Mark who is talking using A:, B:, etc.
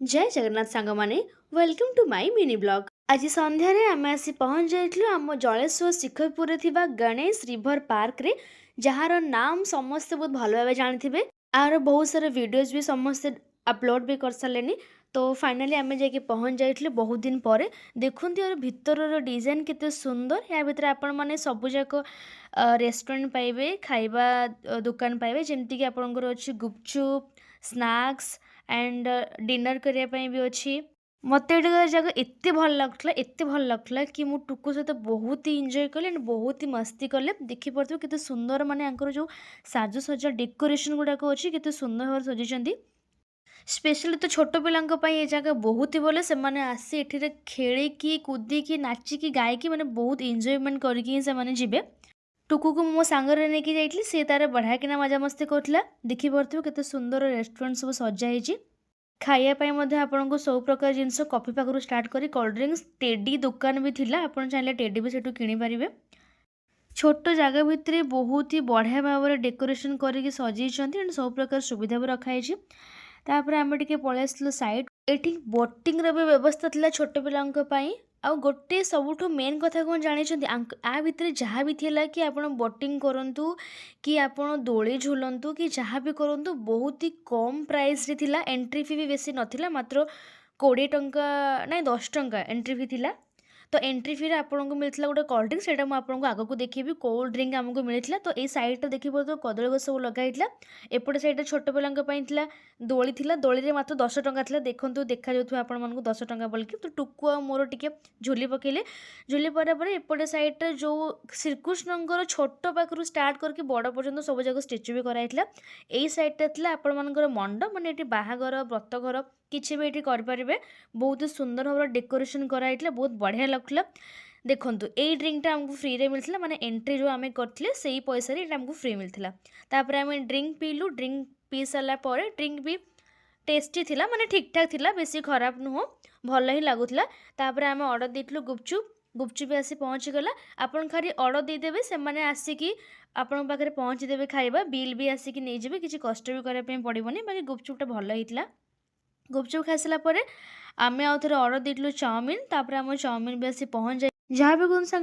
A: जय जगन्नाथ सांग माने welcome to my mini blog. आज संध्यार आम आसी पहुँच जाइलु आम जलेश्वर शिखरपुर थिबा गणेश रिवर पार्क रे, जार नाम समस्ते बहुत भल भाव जानी। आर बहुत सारा वीडियोज भी समस्ते अपलोड भी कर सारे। तो फाइनाली आम जाके पहुँच जाइलु बहुत दिन पर। देखते यार भितर डिजाइन केते सुंदर। या भितर आपण माने सबुजाक रेस्टोरेंट पाइबे, खाइबा दुकान पाइबे, जमती आपंकर अच्छी गुपचुप स्नैक्स एंड डिनर करने भी अच्छी। मत जगह एत भल लगुला कि मु टुकु सहित बहुत ही इंजॉय कली एंड बहुत ही मस्ती कले। देखिपे केते सुंदर माने आंकर जो साजसज्जा डेकोरेशन गुड़ाक अच्छी केते सुंदर भाव सजाई। स्पेशली तो छोट पिला ये जगह बहुत ही भले, से आसी एठी खेलिकी कूदिकी नाचिकी गायकी मैंने बहुत एंजॉयमेंट करके जी। टुकु को मो सांगरे लेके जाइली, सी तार बढ़िया किना मजामस्ती करथिला। देखि परथिबो केते सुंदर रेस्टोरेंट सब सजा ହେଇଛି। खाइया पई मध्ये आपनको सब प्रकार जिंस कॉफी पाखरु स्टार्ट करी कोल्ड ड्रिंक्स टेडी दुकान भी थिला। आपण चाहिले टेडी भी सेटु किनि पारिबे। छोट जगह भितर बहुत ही बढ़िया भाव में डेकोरेशन करके सजाइछन्ती एंड सब प्रकार सुविधा भी रखाई। तापर आम टे पलि आसलु सैड। एठी बोटिंग भी व्यवस्था थिला छोट पिलांक पई। आ गोटे सबुठु मेन कथा कौन जानी आ भितर जहाँ भी थिला कि आप बोटिंग करंतु कि आप दोली झुलंतु कि जहाँ भी करंतु बहुत ही कम प्राइस रे थिला। एंट्री फी भी बेसी नथिला, मात्र 20 टंका ना 10 टंका एंट्री फी थिला। तो एंट्री फी आपको मिलता गोटे कोल्ड ड्रिंक, से आपको आगक देखी कोल्ड ड्रिंक आमको मिलता। तो ये सैड देखी तो कदली गछ सब लगे। एपटे सैड छोट पिला दोली थिला, दोली रे मात्र 10 टंका थिला। देखंतु देखा जाउथुवा आपण मानकु 10 टंका बोलकी। तो टुकु आ मोर टिके झुली पकेले। झुली पर एपटे सैड जो श्रीकृष्णଙ୍କର छोट पाखरु स्टार्ट करके बड़ पर्यंत सब जगह स्टेच्यू भी कराइला। एई साइडटा थिला आपण मानकर मंडप, माने एटी बाहागर व्रतघर किछि भी एटी कर परिबे। बहुत सुंदर भाव डेकोरेशन कराइला, बहुत बढ़िया लगुला। देखंतु एई ड्रिंकटा हमको फ्री रे मिलथिला, माने एंट्री जो आमे करथिले सेही पैसा रे एटा हमको फ्री मिलथिला। तापर आमे ड्रिंक पीलु। ड्रिंक पी साला परे ड्रिंक भी टेस्टी थिला, माने ठीक ठाक थिला, बेसी खराब नुहो, भल ही लागुथिला। तापर आमे ऑर्डर देथिलु गुपचुप। गुपचुप आसी पहुँची गला। आपण खाली ऑर्डर दे देबे, से माने आसीकी आपण पाखरे पहुँची देबे खाइबा। बिल भी आसीकी नै जेबे, किछि कष्ट भी करै पय पड़िबोनी। बाकी गुपचुपटा भल हितला। गुपचुप खाई सारा परे आमे आउ थरे ऑर्डर देथिलु चाउमिन। तापर हम चाउमिन भी आसी पहुँच जाए। जहाँ भी कौन सांग